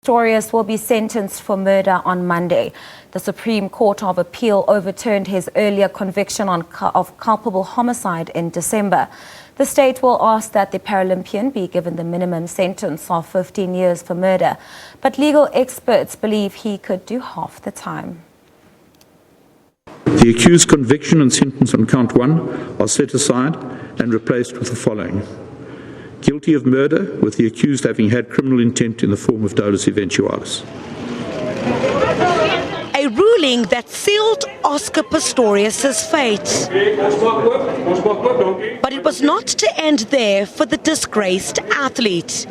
Pistorius will be sentenced for murder on Monday. The Supreme Court of Appeal overturned his earlier conviction of culpable homicide in December. The state will ask that the Paralympian be given the minimum sentence of 15 years for murder, but legal experts believe he could do half the time. The accused's conviction and sentence on count 1 are set aside and replaced with the following: guilty of murder, with the accused having had criminal intent in the form of dolus eventualis. A ruling that sealed Oscar Pistorius' fate. But it was not to end there for the disgraced athlete.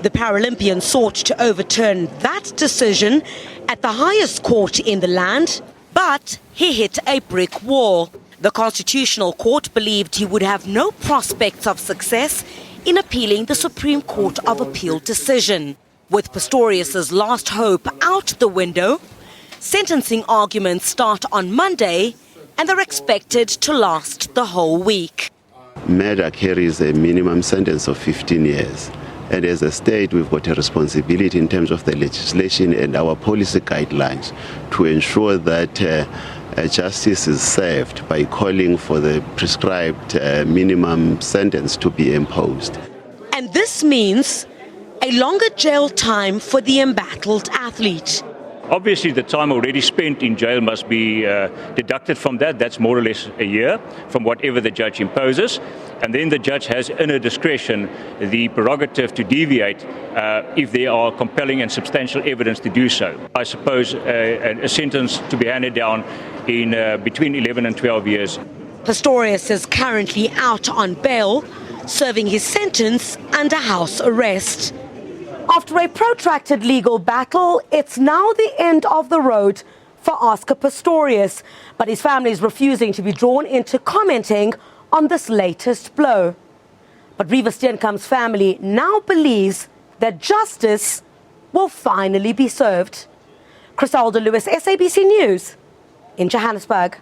The Paralympian sought to overturn that decision at the highest court in the land, but he hit a brick wall. The Constitutional Court believed he would have no prospects of success in appealing the Supreme Court of Appeal decision. With Pistorius' last hope out the window, sentencing arguments start on Monday and they're expected to last the whole week. Murder carries a minimum sentence of 15 years. And as a state, we've got a responsibility in terms of the legislation and our policy guidelines to ensure that justice is served by calling for the prescribed minimum sentence to be imposed. And this means a longer jail time for the embattled athlete. Obviously, the time already spent in jail must be deducted from that. That's more or less a year from whatever the judge imposes. And then the judge has, in her discretion, the prerogative to deviate if there are compelling and substantial evidence to do so. I suppose a sentence to be handed down in between 11 and 12 years. Pistorius is currently out on bail, serving his sentence under house arrest. After a protracted legal battle, it's now the end of the road for Oscar Pistorius, but his family is refusing to be drawn into commenting on this latest blow. But Reeva Steenkamp's family now believes that justice will finally be served. Chrisalda Lewis, SABC News in Johannesburg.